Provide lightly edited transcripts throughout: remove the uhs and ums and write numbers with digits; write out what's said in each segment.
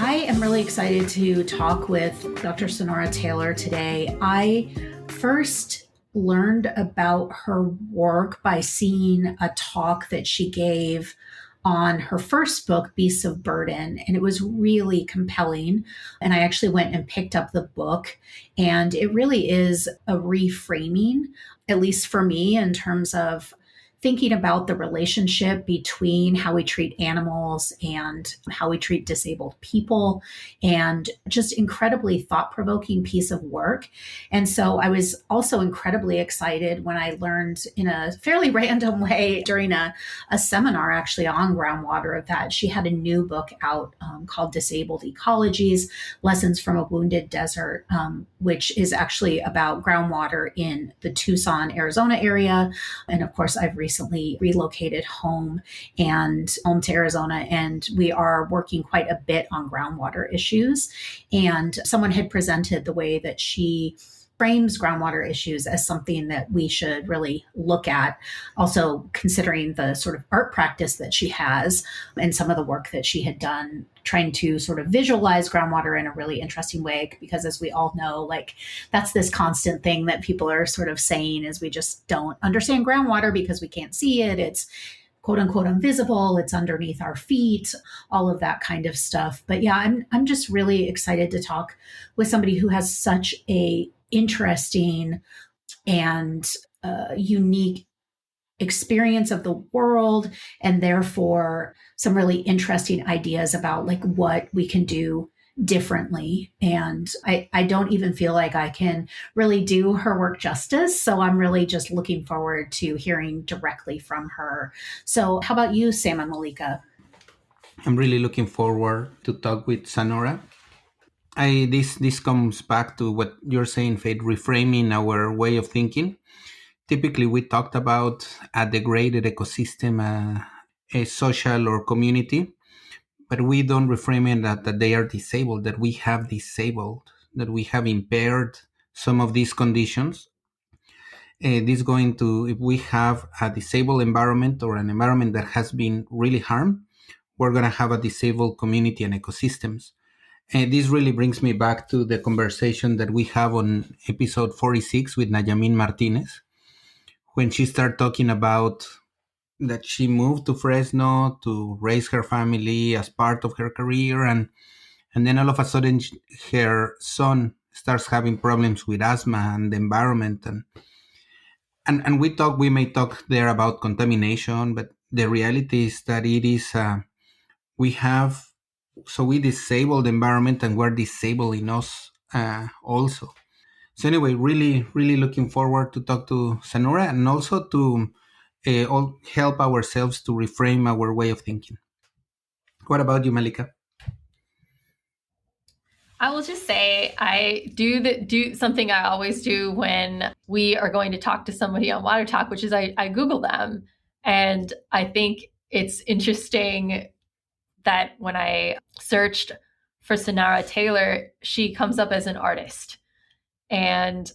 I am really excited to talk with Dr. Sunaura Taylor today. I first learned about her work by seeing a talk that she gave on her first book, Beasts of Burden, and it was really compelling. And I actually went and picked up the book, and it really is a reframing, at least for me, in terms of thinking about the relationship between how we treat animals and how we treat disabled people, and just incredibly thought-provoking piece of work. And so I was also incredibly excited when I learned in a fairly random way during a seminar actually on groundwater that she had a new book out called Disabled Ecologies, Lessons from a Wounded Desert, which is actually about groundwater in the Tucson, Arizona area. And of course, I've recently relocated home to Arizona, and we are working quite a bit on groundwater issues. And someone had presented the way that she frames groundwater issues as something that we should really look at, also considering the sort of art practice that she has and some of the work that she had done trying to sort of visualize groundwater in a really interesting way, because as we all know, like that's this constant thing that people are sort of saying is we just don't understand groundwater because we can't see it. It's quote unquote invisible, it's underneath our feet, all of that kind of stuff. But yeah, I'm just really excited to talk with somebody who has such a interesting and unique experience of the world, and therefore some really interesting ideas about like what we can do differently. And I don't even feel like I can really do her work justice. So I'm really just looking forward to hearing directly from her. So how about you, Sam and Malika? I'm really looking forward to talk with Sonora. This comes back to what you're saying, Faith, reframing our way of thinking. Typically, we talked about a degraded ecosystem, a social or community, but we don't reframe it that they are disabled, that we have disabled, that we have impaired some of these conditions. This going to, if we have a disabled environment or an environment that has been really harmed, we're going to have a disabled community and ecosystems. And this really brings me back to the conversation that we have on episode 46 with Nayamin Martinez, when she started talking about that she moved to Fresno to raise her family as part of her career. And then all of a sudden, her son starts having problems with asthma and the environment. And we may talk there about contamination, but the reality is that it is, we disable the environment and we're disabling us also. So anyway, really, really looking forward to talk to Sonora and also to help ourselves to reframe our way of thinking. What about you, Malika? I will just say I do something I always do when we are going to talk to somebody on Water Talk, which is I Google them. And I think it's interesting that when I searched for Sunaura Taylor, she comes up as an artist. And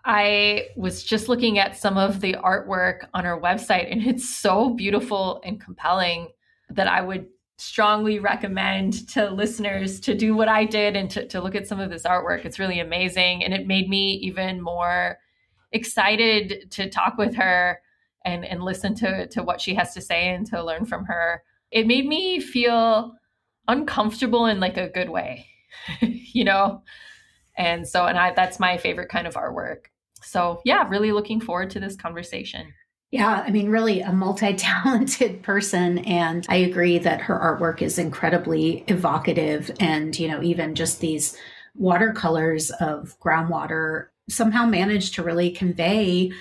I was just looking at some of the artwork on her website, and it's so beautiful and compelling that I would strongly recommend to listeners to do what I did and to look at some of this artwork. It's really amazing. And it made me even more excited to talk with her and listen to what she has to say and to learn from her. It made me feel uncomfortable in like a good way, you know? And that's my favorite kind of artwork. So yeah, really looking forward to this conversation. Yeah, I mean, really a multi-talented person. And I agree that her artwork is incredibly evocative. And, even just these watercolors of groundwater somehow managed to really convey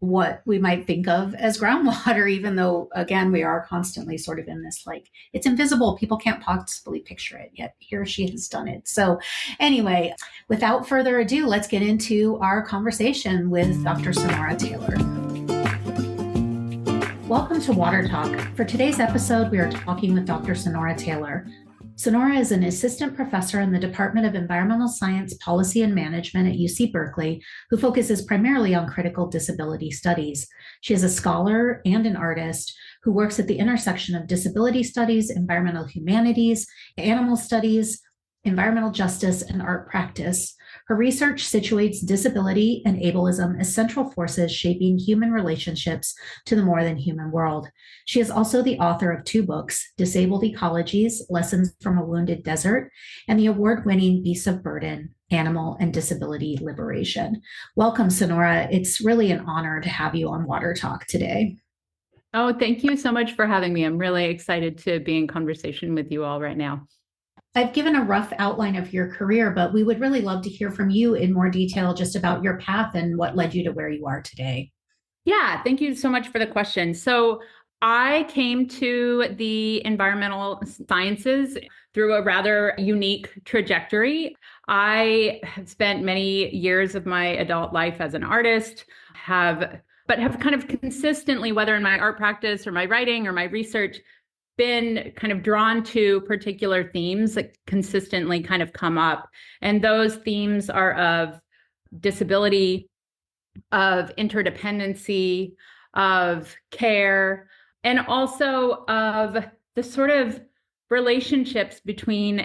what we might think of as groundwater, even though, again, we are constantly sort of in this, like, it's invisible. People can't possibly picture it, yet here she has done it. So anyway, without further ado, let's get into our conversation with Dr. Sunaura Taylor. Welcome to Water Talk. For today's episode, we are talking with Dr. Sunaura Taylor. Sunaura is an assistant professor in the Department of Environmental Science, Policy and Management at UC Berkeley, who focuses primarily on critical disability studies. She is a scholar and an artist who works at the intersection of disability studies, environmental humanities, animal studies, environmental justice, and art practice. Her research situates disability and ableism as central forces shaping human relationships to the more than human world. She is also the author of 2 books, Disabled Ecologies, Lessons from a Wounded Desert, and the award-winning Beasts of Burden, Animal and Disability Liberation. Welcome, Sunaura. It's really an honor to have you on Water Talk today. Oh, thank you so much for having me. I'm really excited to be in conversation with you all right now. I've given a rough outline of your career, but we would really love to hear from you in more detail just about your path and what led you to where you are today. Yeah, thank you so much for the question. So I came to the environmental sciences through a rather unique trajectory. I have spent many years of my adult life as an artist, have kind of consistently, whether in my art practice or my writing or my research, been kind of drawn to particular themes that consistently kind of come up. And those themes are of disability, of interdependency, of care, and also of the sort of relationships between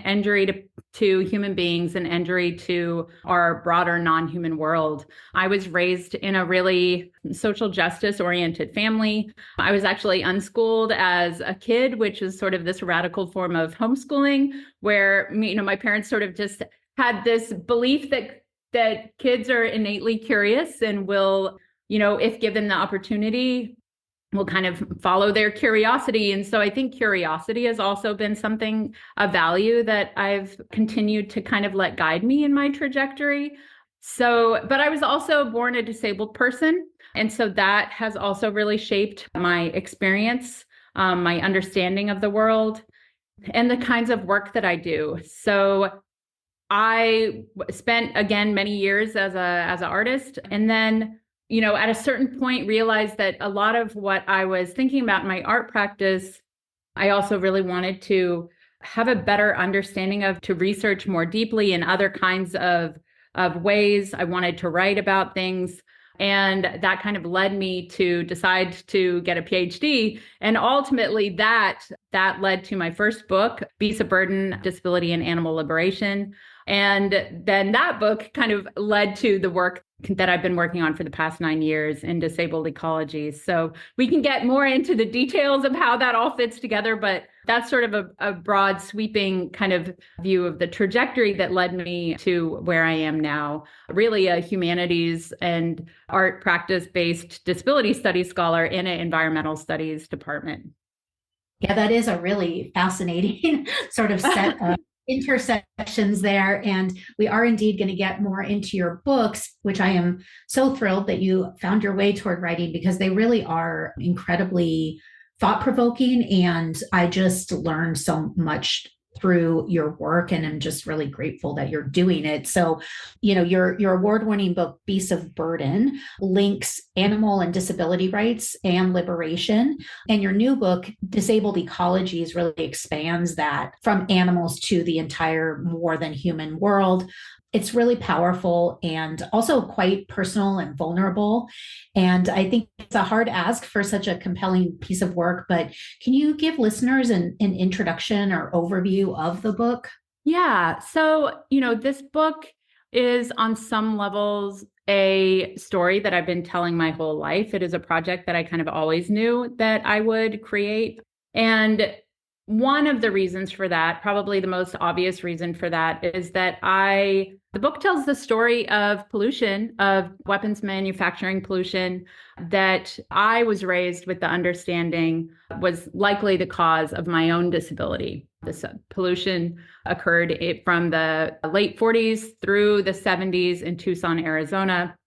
to human beings and injury to our broader non-human world. I was raised in a really social justice oriented family. I was actually unschooled as a kid, which is sort of this radical form of homeschooling where my parents sort of just had this belief that kids are innately curious and will, if given the opportunity, will kind of follow their curiosity. And so I think curiosity has also been a value that I've continued to kind of let guide me in my trajectory. But I was also born a disabled person. And so that has also really shaped my experience, my understanding of the world, and the kinds of work that I do. So I spent, again, many years as an artist, and then, at a certain point realized that a lot of what I was thinking about in my art practice, I also really wanted to have a better understanding of, to research more deeply in other kinds of ways. I wanted to write about things. And that kind of led me to decide to get a PhD. And ultimately that led to my first book, Beasts of Burden, Disability and Animal Liberation. And then that book kind of led to the work that I've been working on for the past 9 years in disabled ecologies. So we can get more into the details of how that all fits together, but that's sort of a broad sweeping kind of view of the trajectory that led me to where I am now, really a humanities and art practice-based disability studies scholar in an environmental studies department. Yeah, that is a really fascinating sort of set of intersections there. And we are indeed going to get more into your books, which I am so thrilled that you found your way toward writing, because they really are incredibly thought-provoking. And I just learned so much through your work, and I'm just really grateful that you're doing it. So, your award-winning book, Beasts of Burden, links animal and disability rights and liberation. And your new book, Disabled Ecologies, really expands that from animals to the entire more than human world. It's really powerful and also quite personal and vulnerable. And I think it's a hard ask for such a compelling piece of work, but can you give listeners an introduction or overview of the book? Yeah. So, this book is on some levels a story that I've been telling my whole life. It is a project that I kind of always knew that I would create. And one of the reasons for that, probably the most obvious reason for that, is that the book tells the story of pollution, of weapons manufacturing pollution, that I was raised with the understanding was likely the cause of my own disability. This pollution occurred from the late 40s through the 70s in Tucson, Arizona.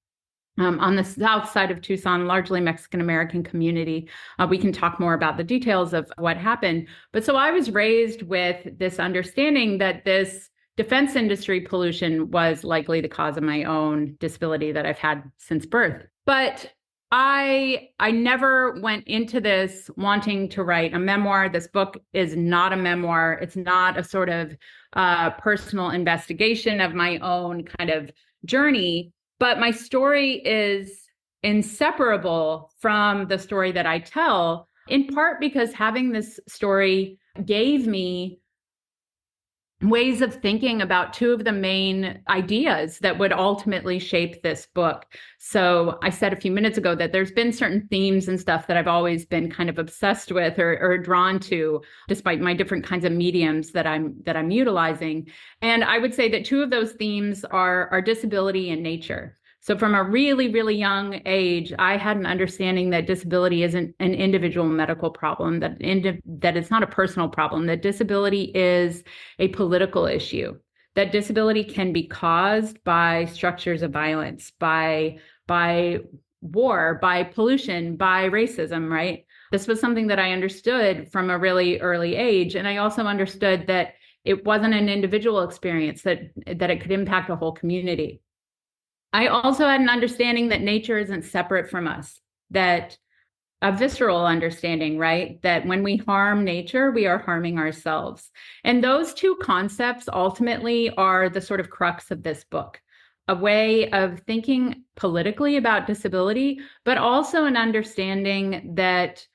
On the south side of Tucson, largely Mexican-American community. We can talk more about the details of what happened. But so I was raised with this understanding that this defense industry pollution was likely the cause of my own disability that I've had since birth. But I never went into this wanting to write a memoir. This book is not a memoir. It's not a sort of personal investigation of my own kind of journey. But my story is inseparable from the story that I tell, in part because having this story gave me ways of thinking about two of the main ideas that would ultimately shape this book. So I said a few minutes ago that there's been certain themes and stuff that I've always been kind of obsessed with or drawn to, despite my different kinds of mediums that I'm utilizing. And I would say that two of those themes are disability and nature. So from a really, really young age, I had an understanding that disability isn't an individual medical problem, that it's not a personal problem, that disability is a political issue, that disability can be caused by structures of violence, by war, by pollution, by racism, right? This was something that I understood from a really early age. And I also understood that it wasn't an individual experience, that it could impact a whole community. I also had an understanding that nature isn't separate from us, that a visceral understanding, right? That when we harm nature, we are harming ourselves. And those two concepts ultimately are the sort of crux of this book, a way of thinking politically about disability, but also an understanding that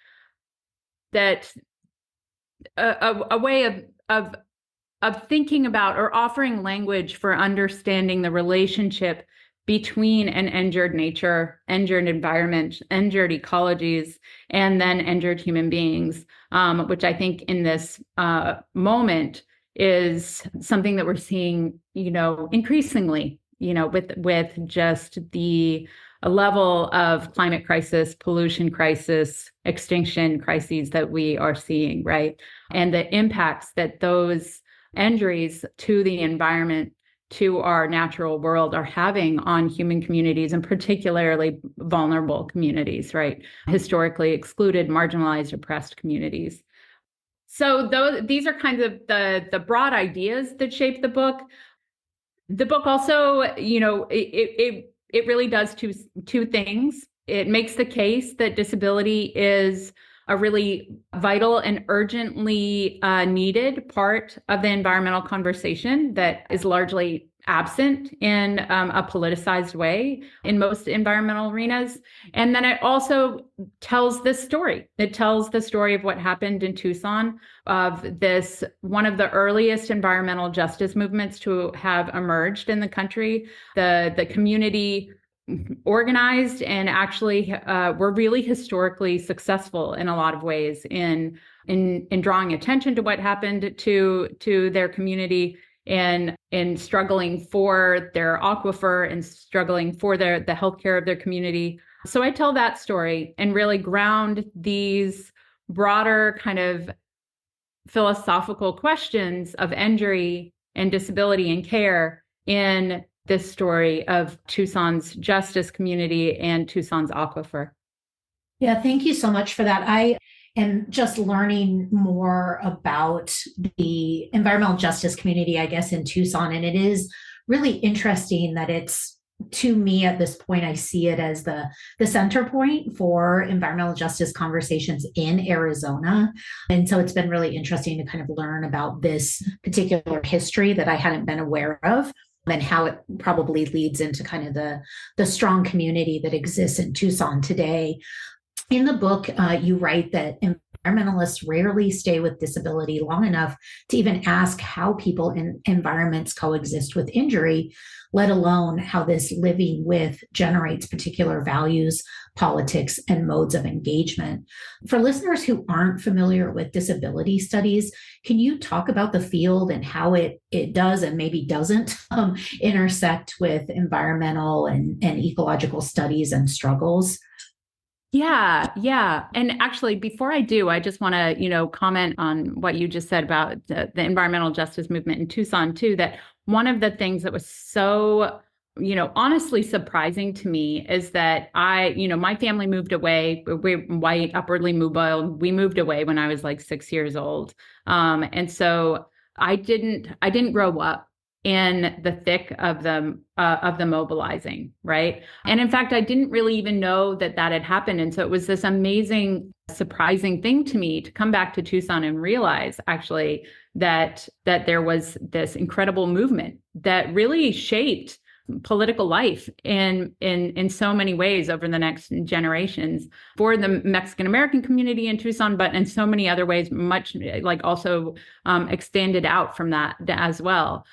a way of thinking about or offering language for understanding the relationship between an injured nature, injured environment, injured ecologies, and then injured human beings, which I think in this moment is something that we're seeing, increasingly, with just the level of climate crisis, pollution crisis, extinction crises that we are seeing, right? And the impacts that those injuries to the environment, to our natural world, are having on human communities, and particularly vulnerable communities, right? Historically excluded, marginalized, oppressed communities. So these are kinds of the broad ideas that shape the book. The book also, it really does two things. It makes the case that disability is a really vital and urgently needed part of the environmental conversation that is largely absent in a politicized way in most environmental arenas. And then it also tells this story. It tells the story of what happened in Tucson, of this, one of the earliest environmental justice movements to have emerged in the country. The community organized and actually were really historically successful in a lot of ways in drawing attention to what happened to their community, and in struggling for their aquifer and struggling for the healthcare of their community. So I tell that story and really ground these broader kind of philosophical questions of injury and disability and care in this story of Tucson's justice community and Tucson's aquifer. Yeah, thank you so much for that. I am just learning more about the environmental justice community, I guess, in Tucson. And it is really interesting that it's, to me at this point, I see it as the center point for environmental justice conversations in Arizona. And so it's been really interesting to kind of learn about this particular history that I hadn't been aware of, and how it probably leads into kind of the strong community that exists in Tucson today. In the book, you write that environmentalists rarely stay with disability long enough to even ask how people in environments coexist with injury, let alone how this living with generates particular values, politics, and modes of engagement. For listeners who aren't familiar with disability studies, can you talk about the field and how it does and maybe doesn't intersect with environmental and ecological studies and struggles? Yeah. And actually, before I do, I just want to, comment on what you just said about the environmental justice movement in Tucson too, that one of the things that was so, honestly surprising to me is that my family moved away. We're white, upwardly mobile. We moved away when I was like 6 years old. And so I didn't grow up in the thick of the mobilizing, right? And in fact, I didn't really even know that had happened. And so it was this amazing, surprising thing to me to come back to Tucson and realize actually that there was this incredible movement that really shaped political life in so many ways over the next generations for the Mexican American community in Tucson, but in so many other ways, much like also extended out from that as well.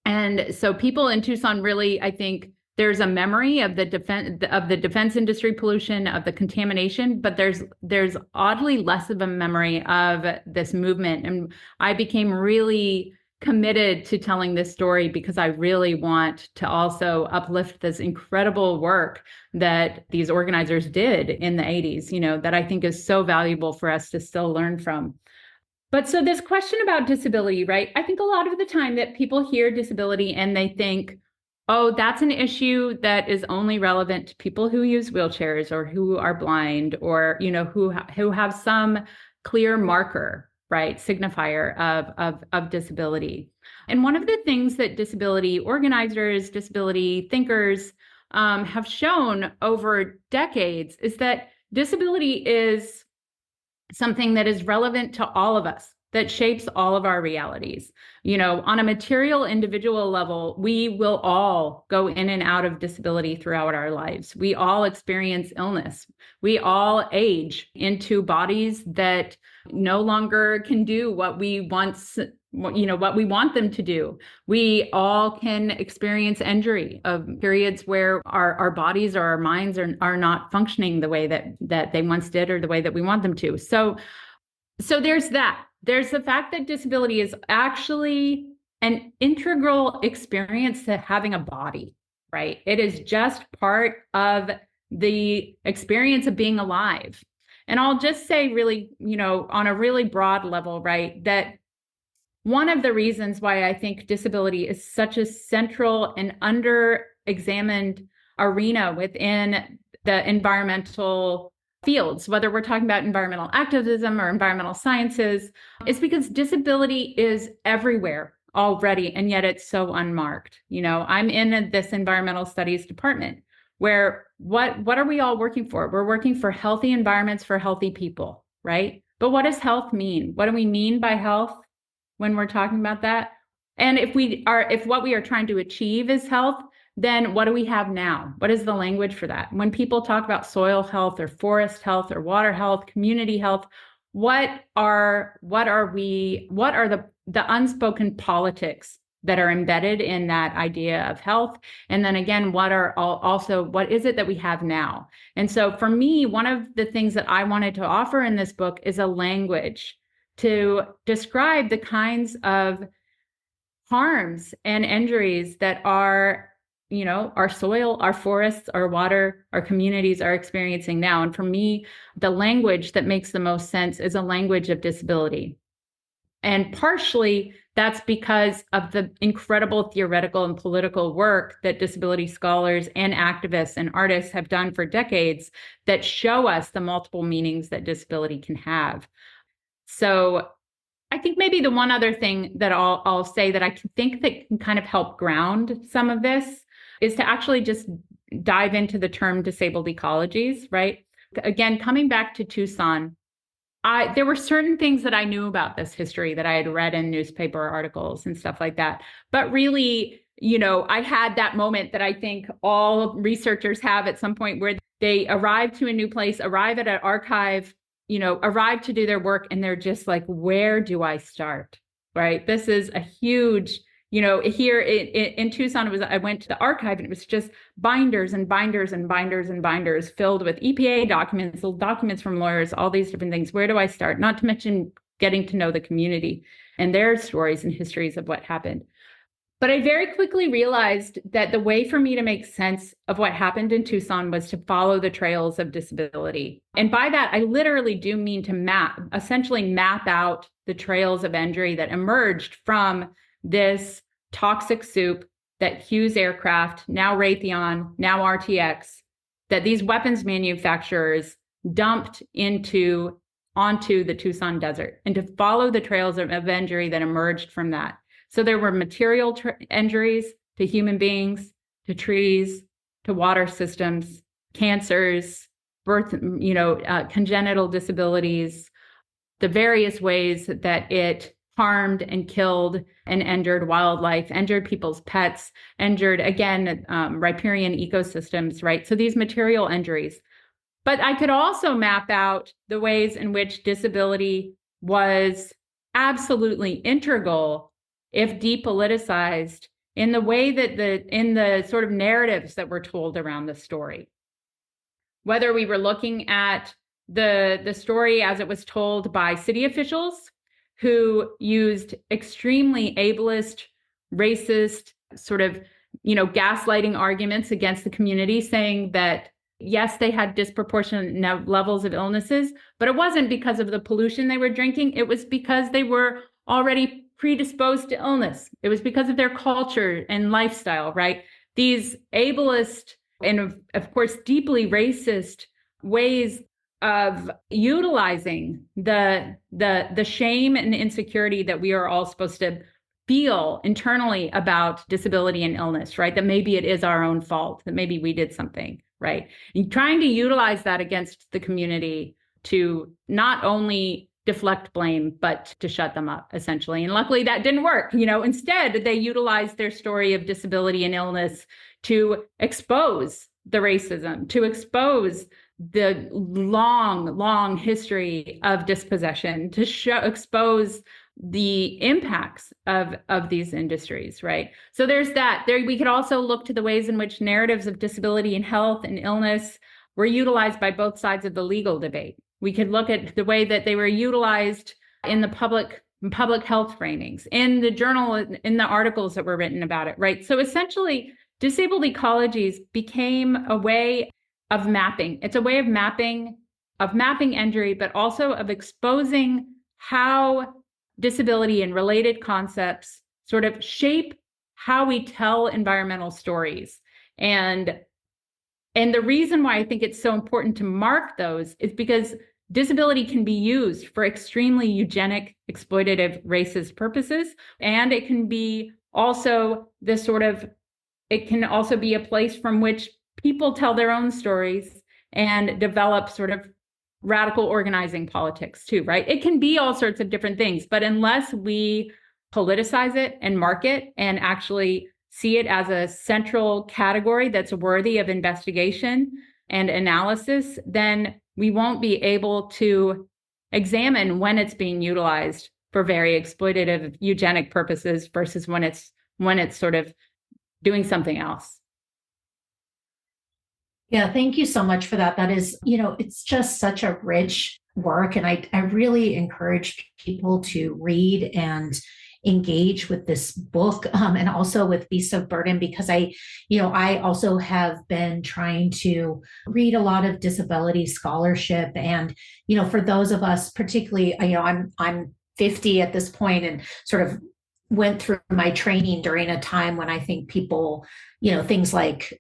And so people in Tucson really, I think, there's a memory of the defense industry pollution, of the contamination, but there's oddly less of a memory of this movement. And I became really committed to telling this story because I really want to also uplift this incredible work that these organizers did in the 80s, that I think is so valuable for us to still learn from. But so this question about disability, right? I think a lot of the time that people hear disability and they think, oh, that's an issue that is only relevant to people who use wheelchairs or who are blind or, who have some clear marker, right, signifier of disability. And one of the things that disability organizers, disability thinkers have shown over decades is that disability is something that is relevant to all of us, that shapes all of our realities. On a material individual level, we will all go in and out of disability throughout our lives. We all experience illness. We all age into bodies that no longer can do what we once, what we want them to do. We all can experience injury of periods where our bodies or our minds are not functioning the way that they once did or the way that we want them to. So there's that. There's the fact that disability is actually an integral experience to having a body, right? It is just part of the experience of being alive. And I'll just say really, on a really broad level, right, that one of the reasons why I think disability is such a central and under-examined arena within the environmental fields, whether we're talking about environmental activism or environmental sciences, is because disability is everywhere already, and yet it's so unmarked. I'm in this environmental studies department where what are we all working for? We're working for healthy environments for healthy people, right? But what does health mean? What do we mean by health when we're talking about that? And if what we are trying to achieve is health, then what do we have now? What is the language for that? When people talk about soil health or forest health or water health, community health, what are the unspoken politics that are embedded in that idea of health? And then again, what is it that we have now? And so for me, one of the things that I wanted to offer in this book is a language to describe the kinds of harms and injuries that our soil, our forests, our water, our communities are experiencing now. And for me, the language that makes the most sense is a language of disability. And partially that's because of the incredible theoretical and political work that disability scholars and activists and artists have done for decades that show us the multiple meanings that disability can have. So I think maybe the one other thing that I'll say that I think that can kind of help ground some of this is to actually just dive into the term disabled ecologies, right? Again, coming back to Tucson, there were certain things that I knew about this history that I had read in newspaper articles and stuff like that. But really, I had that moment that I think all researchers have at some point where they arrive to a new place, arrive at an archive, arrive to do their work, and they're just like, where do I start? Right? This is a huge, here in Tucson, I went to the archive and it was just binders and binders and binders and binders filled with EPA documents, little documents from lawyers, all these different things. Where do I start? Not to mention getting to know the community and their stories and histories of what happened. But I very quickly realized that the way for me to make sense of what happened in Tucson was to follow the trails of disability. And by that, I literally do mean to essentially map out the trails of injury that emerged from this toxic soup that Hughes Aircraft, now Raytheon, now RTX, that these weapons manufacturers dumped onto the Tucson desert, and to follow the trails of injury that emerged from that. So there were material injuries to human beings, to trees, to water systems, cancers, congenital disabilities, the various ways that it harmed and killed and injured wildlife, injured people's pets, injured, again, riparian ecosystems, right? So these material injuries. But I could also map out the ways in which disability was absolutely integral, if depoliticized, in the way that in the sort of narratives that were told around the story. Whether we were looking at the story as it was told by city officials who used extremely ableist, racist, sort of, gaslighting arguments against the community, saying that yes, they had disproportionate levels of illnesses, but it wasn't because of the pollution they were drinking. It was because they were already predisposed to illness. It was because of their culture and lifestyle, right? These ableist and, of course, deeply racist ways of utilizing the shame and insecurity that we are all supposed to feel internally about disability and illness, right? That maybe it is our own fault, that maybe we did something, right? And trying to utilize that against the community to not only deflect blame, but to shut them up, essentially. And luckily that didn't work. Instead, they utilized their story of disability and illness to expose the racism, to expose the long history of dispossession, to expose the impacts of these industries, right? So there's that. We could also look to the ways in which narratives of disability and health and illness were utilized by both sides of the legal debate. We could look at the way that they were utilized in the public health framings, in the journal, in the articles that were written about it, right? So essentially, disabled ecologies became a way of mapping. It's a way of mapping injury, but also of exposing how disability and related concepts sort of shape how we tell environmental stories. And the reason why I think it's so important to mark those is because disability can be used for extremely eugenic, exploitative, racist purposes. And it can be also it can also be a place from which people tell their own stories and develop sort of radical organizing politics too, right? It can be all sorts of different things, but unless we politicize it and mark it and actually see it as a central category that's worthy of investigation and analysis, then we won't be able to examine when it's being utilized for very exploitative eugenic purposes versus when it's sort of doing something else. Yeah, thank you so much for that. That is, it's just such a rich work. And I really encourage people to read and engage with this book and also with Beasts of Burden, because I also have been trying to read a lot of disability scholarship. And, for those of us, particularly, I'm 50 at this point and sort of went through my training during a time when I think people, things like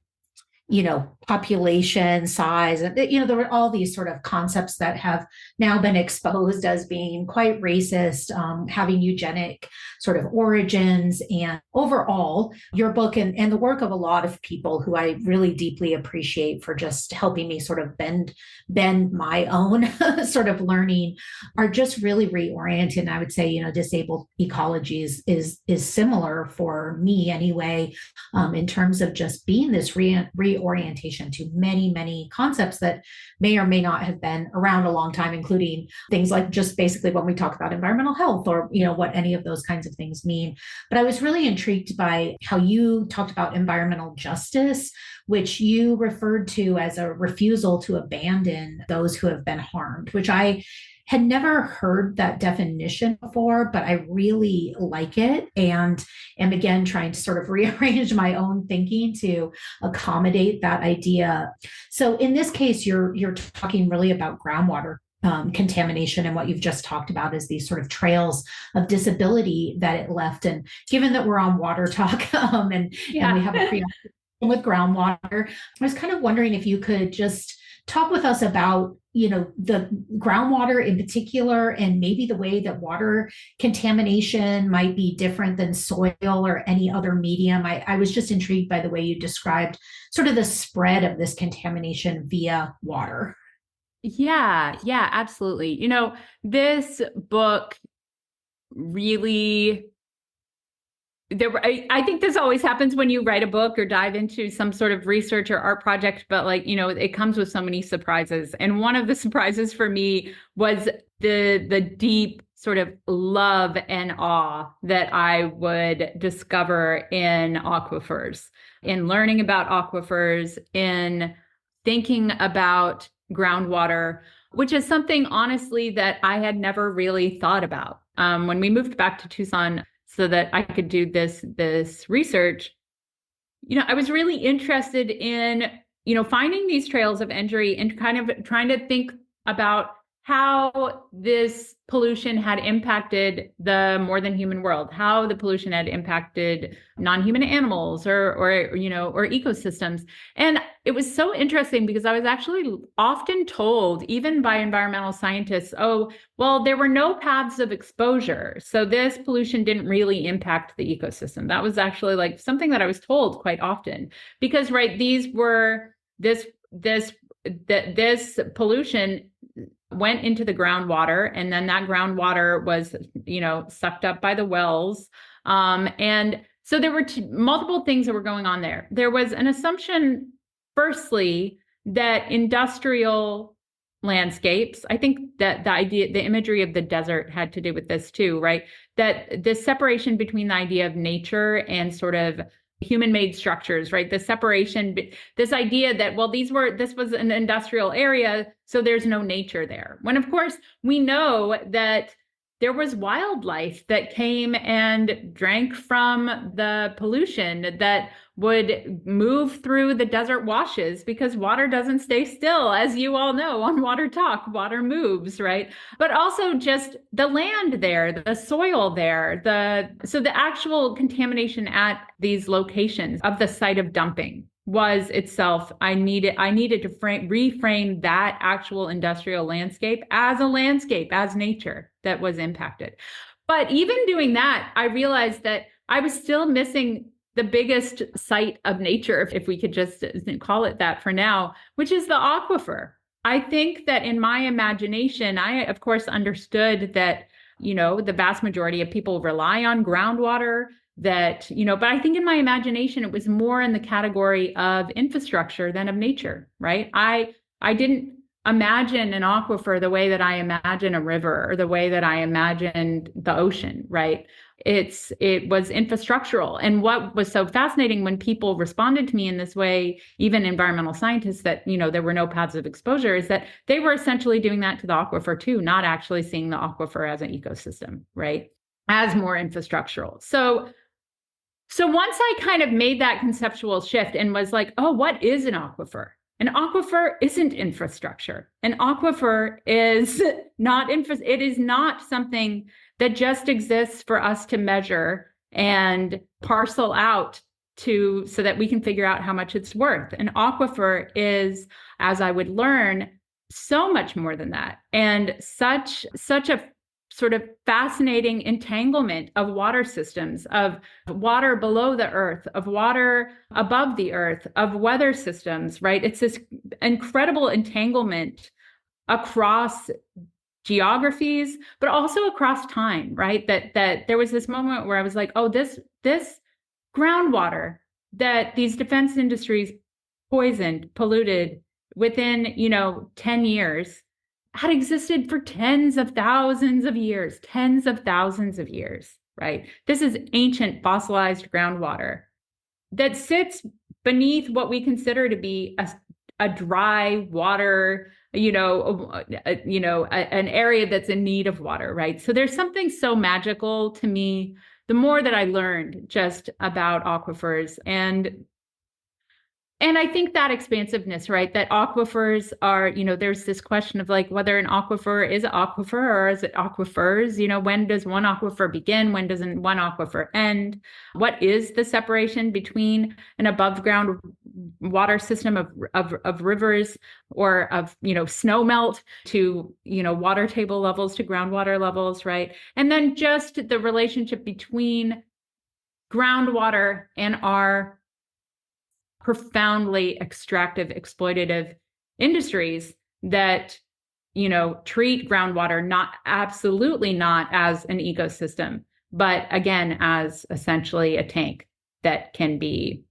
population size, and there were all these sort of concepts that have now been exposed as being quite racist, having eugenic sort of origins. And overall, your book and the work of a lot of people who I really deeply appreciate for just helping me sort of bend my own sort of learning are just really reoriented. And I would say, disabled ecologies is similar for me anyway, in terms of just being this reorientation to many, many concepts that may or may not have been around a long time, including things like just basically when we talk about environmental health or, what any of those kinds of things mean. But I was really intrigued by how you talked about environmental justice, which you referred to as a refusal to abandon those who have been harmed, which I had never heard that definition before, but I really like it and am again trying to sort of rearrange my own thinking to accommodate that idea. So in this case, you're talking really about groundwater contamination, and what you've just talked about is these sort of trails of disability that it left. And given that we're on Water Talk and we have a preoccupation with groundwater, I was kind of wondering if you could just talk with us about the groundwater in particular, and maybe the way that water contamination might be different than soil or any other medium. I was just intrigued by the way you described sort of the spread of this contamination via water. Yeah, absolutely. This book really, I think this always happens when you write a book or dive into some sort of research or art project, but like, it comes with so many surprises. And one of the surprises for me was the deep sort of love and awe that I would discover in aquifers, in learning about aquifers, in thinking about groundwater, which is something honestly that I had never really thought about. When we moved back to Tucson so that I could do this research, I was really interested in, finding these trails of injury and kind of trying to think about how this pollution had impacted the more than human world, how the pollution had impacted non-human animals or ecosystems. And it was so interesting because I was actually often told, even by environmental scientists, oh, well, there were no paths of exposure, so this pollution didn't really impact the ecosystem. That was actually like something that I was told quite often, because this pollution went into the groundwater, and then that groundwater was, sucked up by the wells. And so there were multiple things that were going on there. There was an assumption, firstly, that industrial landscapes, I think that the imagery of the desert had to do with this too, right? That the separation between the idea of nature and sort of human-made structures, right? The separation, this idea that, well, this was an industrial area, so there's no nature there. When of course we know that there was wildlife that came and drank from the pollution, that would move through the desert washes, because water doesn't stay still. As you all know, on Water Talk, water moves, right? But also just the land there, the soil there, so the actual contamination at these locations of the site of dumping was itself, I needed to reframe that actual industrial landscape as nature that was impacted. But even doing that, I realized that I was still missing the biggest site of nature, if we could just call it that for now, which is the aquifer. I think that in my imagination, I of course understood that, the vast majority of people rely on groundwater, but I think in my imagination, it was more in the category of infrastructure than of nature, right? I didn't imagine an aquifer the way that I imagine a river or the way that I imagined the ocean, right? It was infrastructural. And what was so fascinating when people responded to me in this way, even environmental scientists, that, there were no paths of exposure, is that they were essentially doing that to the aquifer too, not actually seeing the aquifer as an ecosystem, right? As more infrastructural. So once I kind of made that conceptual shift and was like, oh, what is an aquifer? An aquifer isn't infrastructure. An aquifer is not it is not something that just exists for us to measure and parcel out so that we can figure out how much it's worth. An aquifer is, as I would learn, so much more than that, and such a sort of fascinating entanglement of water systems, of water below the earth, of water above the earth, of weather systems, right? It's this incredible entanglement across geographies, but also across time, right? That there was this moment where I was like, oh, this groundwater that these defense industries poisoned, polluted within, 10 years, had existed for tens of thousands of years, right? This is ancient fossilized groundwater that sits beneath what we consider to be a dry water, an area that's in need of water, right? So there's something so magical to me, the more that I learned just about aquifers. And I think that expansiveness, right? That aquifers are, there's this question of like whether an aquifer is an aquifer or is it aquifers? When does one aquifer begin? When does one aquifer end? What is the separation between an above ground water system of rivers or of, snow melt to, water table levels to groundwater levels, right? And then just the relationship between groundwater and our profoundly extractive, exploitative industries that treat groundwater absolutely not as an ecosystem, but again, as essentially a tank that can be,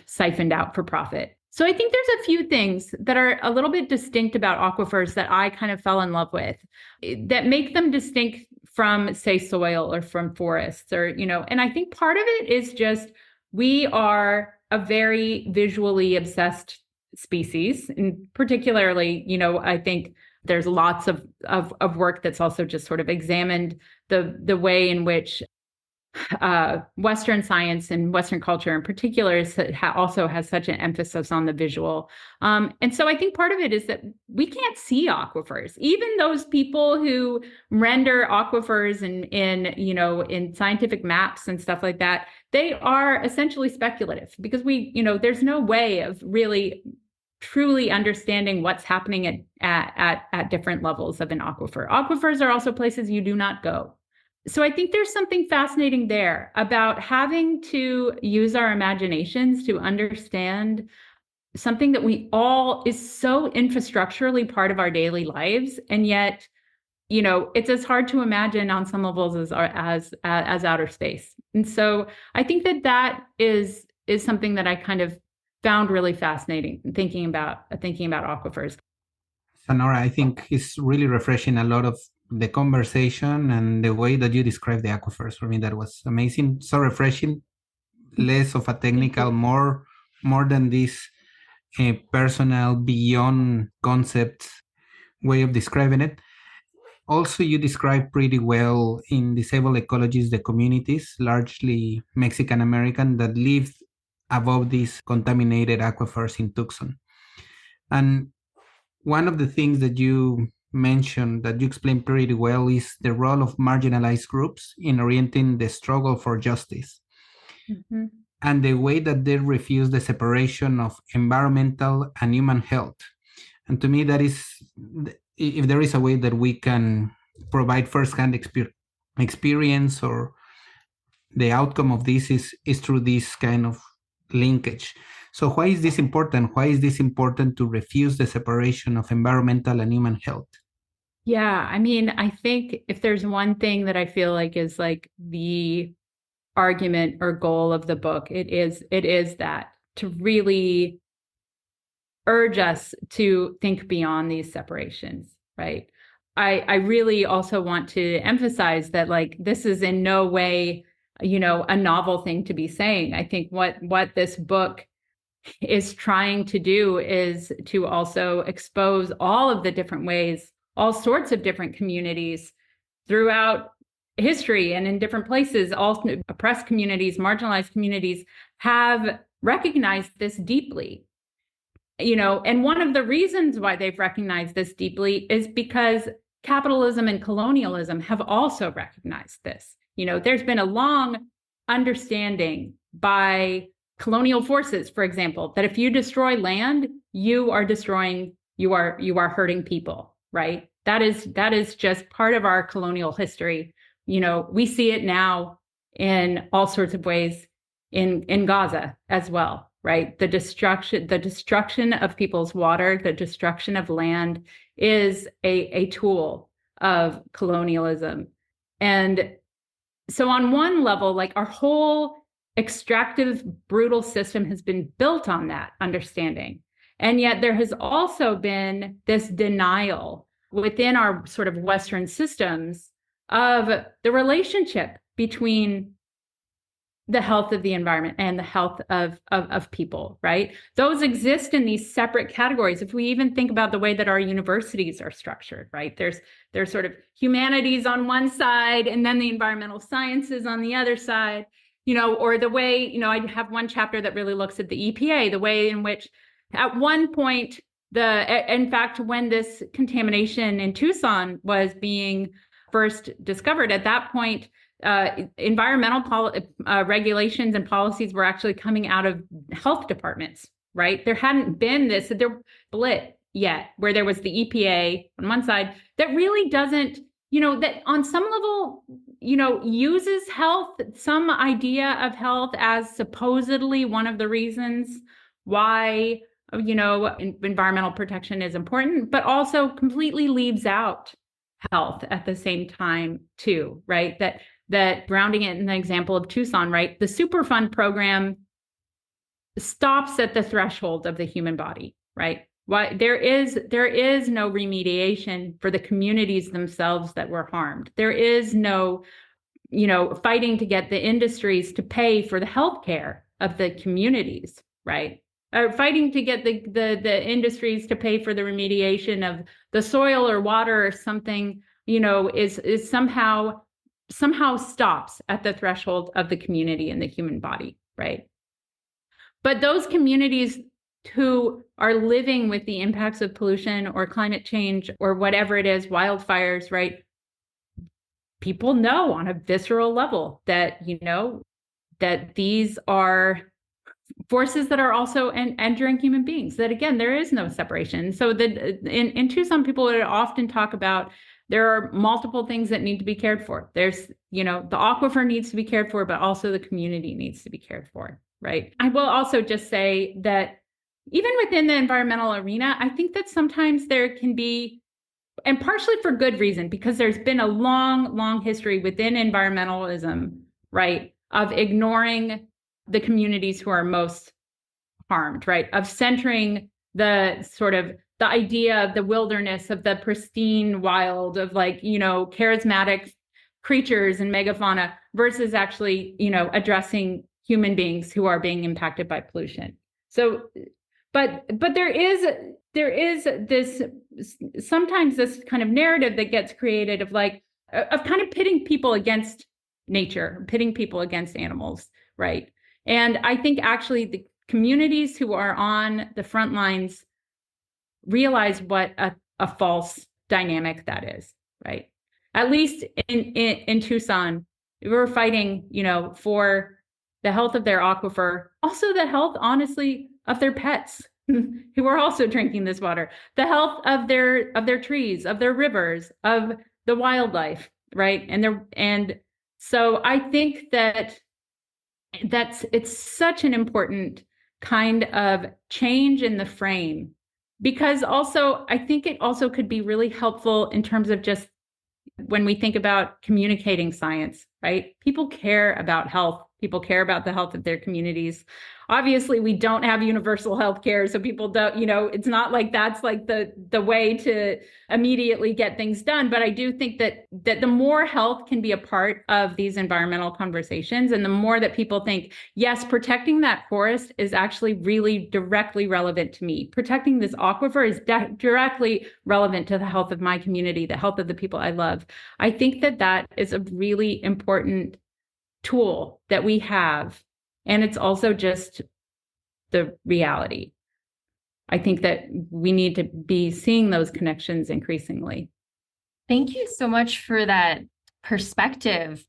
siphoned out for profit. So I think there's a few things that are a little bit distinct about aquifers that I kind of fell in love with that make them distinct from, say, soil or from forests, or, and I think part of it is just we are a very visually obsessed species, and particularly, I think there's lots of work that's also just sort of examined the way in which Western science and Western culture in particular also has such an emphasis on the visual. And so I think part of it is that we can't see aquifers. Even those people who render aquifers in scientific maps and stuff like that, they are essentially speculative because there's no way of really truly understanding what's happening at different levels of an aquifer. Aquifers are also places you do not go. So I think there's something fascinating there about having to use our imaginations to understand something that we all is so infrastructurally part of our daily lives, and yet, it's as hard to imagine on some levels as outer space. And so I think that is something that I kind of found really fascinating thinking about aquifers. Sonora, I think it's really refreshing a lot of the conversation and the way that you describe the aquifers. For me, that was amazing. So refreshing, less of a technical, more than this personal, beyond concept way of describing it. Also, you describe pretty well in disabled ecologies the communities, largely Mexican American, that live above these contaminated aquifers in Tucson. And one of the things that you mentioned that you explained pretty well is the role of marginalized groups in orienting the struggle for justice, mm-hmm. and the way that they refuse the separation of environmental and human health. And to me, that is, if there is a way that we can provide firsthand experience, or the outcome of this is through this kind of linkage. So why is this important? Why is this important to refuse the separation of environmental and human health? Yeah, I mean, I think if there's one thing that I feel like is like the argument or goal of the book, it is that to really urge us to think beyond these separations, right? I really also want to emphasize that, like, this is in no way, a novel thing to be saying. I think what this book is trying to do is to also expose all of the different ways, all sorts of different communities throughout history and in different places, all oppressed communities, marginalized communities have recognized this deeply. And one of the reasons why they've recognized this deeply is because capitalism and colonialism have also recognized this. There's been a long understanding by colonial forces, for example, that if you destroy land, you are hurting people, right? That is just part of our colonial history. We see it now in all sorts of ways in Gaza as well, right? The destruction of people's water, the destruction of land is a tool of colonialism. And so on one level, like, our whole extractive, brutal system has been built on that understanding. And yet there has also been this denial within our sort of Western systems of the relationship between the health of the environment and the health of people, right? Those exist in these separate categories. If we even think about the way that our universities are structured, right? There's sort of humanities on one side and then the environmental sciences on the other side, or the way, I have one chapter that really looks at the EPA, the way in which at one point, in fact, when this contamination in Tucson was being first discovered, at that point, environmental regulations and policies were actually coming out of health departments, right? There hadn't been this split yet, where there was the EPA on one side that really doesn't, that on some level, uses health, some idea of health as supposedly one of the reasons why environmental protection is important, but also completely leaves out health at the same time too, right? That grounding it in the example of Tucson, right? The Superfund program stops at the threshold of the human body, right? Why there is no remediation for the communities themselves that were harmed. There is no, fighting to get the industries to pay for the healthcare of the communities, right? Or fighting to get the industries to pay for the remediation of the soil or water or something, is somehow stops at the threshold of the community and the human body, right? But those communities who are living with the impacts of pollution or climate change or whatever it is, wildfires, right? People know on a visceral level that, that these are forces that are also entering human beings, that again, there is no separation. So that in Tucson, people would often talk about there are multiple things that need to be cared for. There's, the aquifer needs to be cared for, but also the community needs to be cared for, right? I will also just say that even within the environmental arena, I think that sometimes there can be, and partially for good reason, because there's been a long, long history within environmentalism, right, of ignoring the communities who are most harmed, right, of centering the sort of the idea of the wilderness, of the pristine wild, of charismatic creatures and megafauna versus actually, addressing human beings who are being impacted by pollution. So, but there is this sometimes this kind of narrative that gets created of kind of pitting people against nature, pitting people against animals, right? And I think actually the communities who are on the front lines realize what a false dynamic that is, right? At least in Tucson, we were fighting, for the health of their aquifer, also the health, honestly, of their pets who are also drinking this water, the health of their trees, of their rivers, of the wildlife, right? And so I think that it's such an important kind of change in the frame, because also I think it also could be really helpful in terms of just when we think about communicating science, right? People care about health. People care about the health of their communities. Obviously, we don't have universal health care, so people don't, it's not like that's like the way to immediately get things done. But I do think that the more health can be a part of these environmental conversations, and the more that people think, yes, protecting that forest is actually really directly relevant to me. Protecting this aquifer is directly relevant to the health of my community, the health of the people I love. I think that is a really important tool that we have. And it's also just the reality. I think that we need to be seeing those connections increasingly. Thank you so much for that perspective.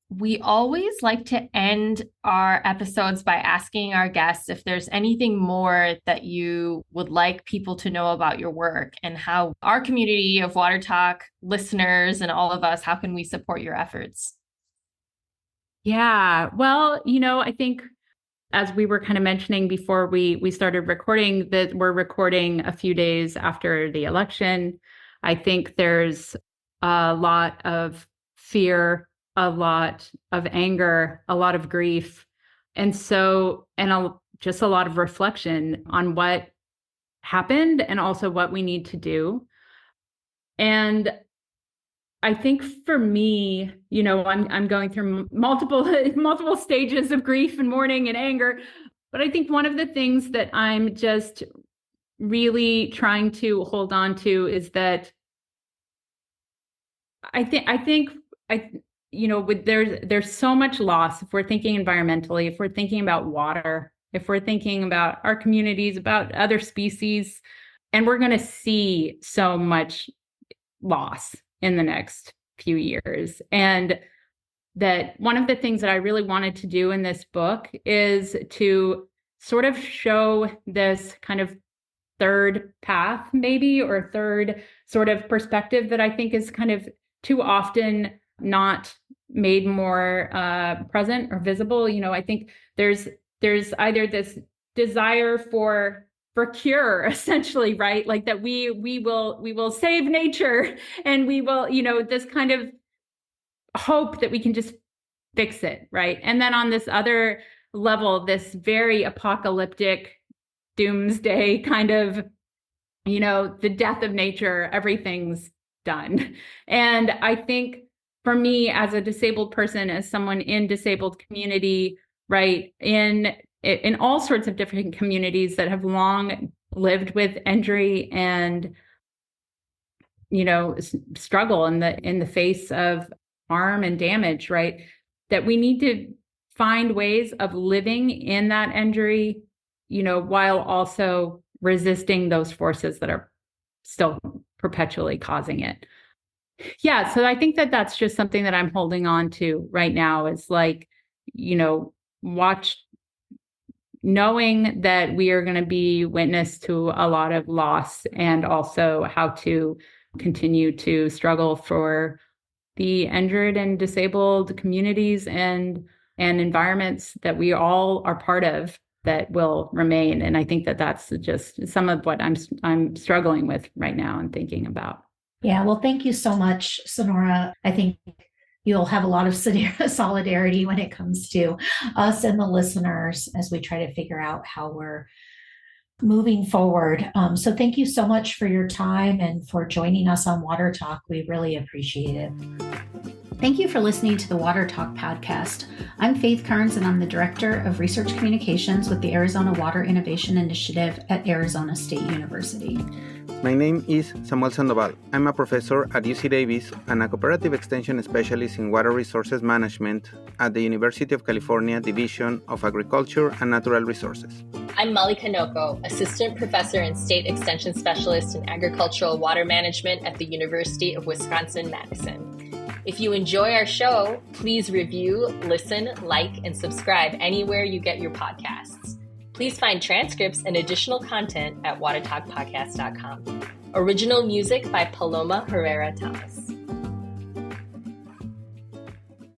We always like to end our episodes by asking our guests if there's anything more that you would like people to know about your work, and how our community of Water Talk listeners and all of us, how can we support your efforts? Yeah, well, I think as we were kind of mentioning before we started recording, that we're recording a few days after the election. I think there's a lot of fear, a lot of anger, a lot of grief. And so, just a lot of reflection on what happened and also what we need to do. And I think for me, I'm going through multiple stages of grief and mourning and anger. But I think one of the things that I'm just really trying to hold on to is that there's so much loss if we're thinking environmentally, if we're thinking about water, if we're thinking about our communities, about other species, and we're going to see so much loss in the next few years. And that one of the things that I really wanted to do in this book is to sort of show this kind of third path, maybe, or third sort of perspective that I think is kind of too often not made more present or visible. I think there's either this desire for for cure, essentially, right? Like that we will save nature, and we will, this kind of hope that we can just fix it, right? And then on this other level, this very apocalyptic doomsday kind of, the death of nature, everything's done. And I think for me as a disabled person, as someone in disabled community, right, in all sorts of different communities that have long lived with injury and, struggle in the face of harm and damage, right, that we need to find ways of living in that injury, while also resisting those forces that are still perpetually causing it. Yeah, so I think that that's just something that I'm holding on to right now, is like, knowing that we are going to be witness to a lot of loss, and also how to continue to struggle for the injured and disabled communities and environments that we all are part of that will remain. And I think that that's just some of what I'm struggling with right now and thinking about. Yeah, well, thank you so much, Sunaura. I think you'll have a lot of solidarity when it comes to us and the listeners as we try to figure out how we're moving forward. So thank you so much for your time and for joining us on Water Talk. We really appreciate it. Thank you for listening to the Water Talk podcast. I'm Faith Kearns, and I'm the Director of Research Communications with the Arizona Water Innovation Initiative at Arizona State University. My name is Samuel Sandoval. I'm a professor at UC Davis and a cooperative extension specialist in water resources management at the University of California Division of Agriculture and Natural Resources. I'm Molly Kanoko, Assistant Professor and State Extension Specialist in Agricultural Water Management at the University of Wisconsin-Madison. If you enjoy our show, please review, listen, like, and subscribe anywhere you get your podcasts. Please find transcripts and additional content at watertalkpodcast.com. Original music by Paloma Herrera Thomas.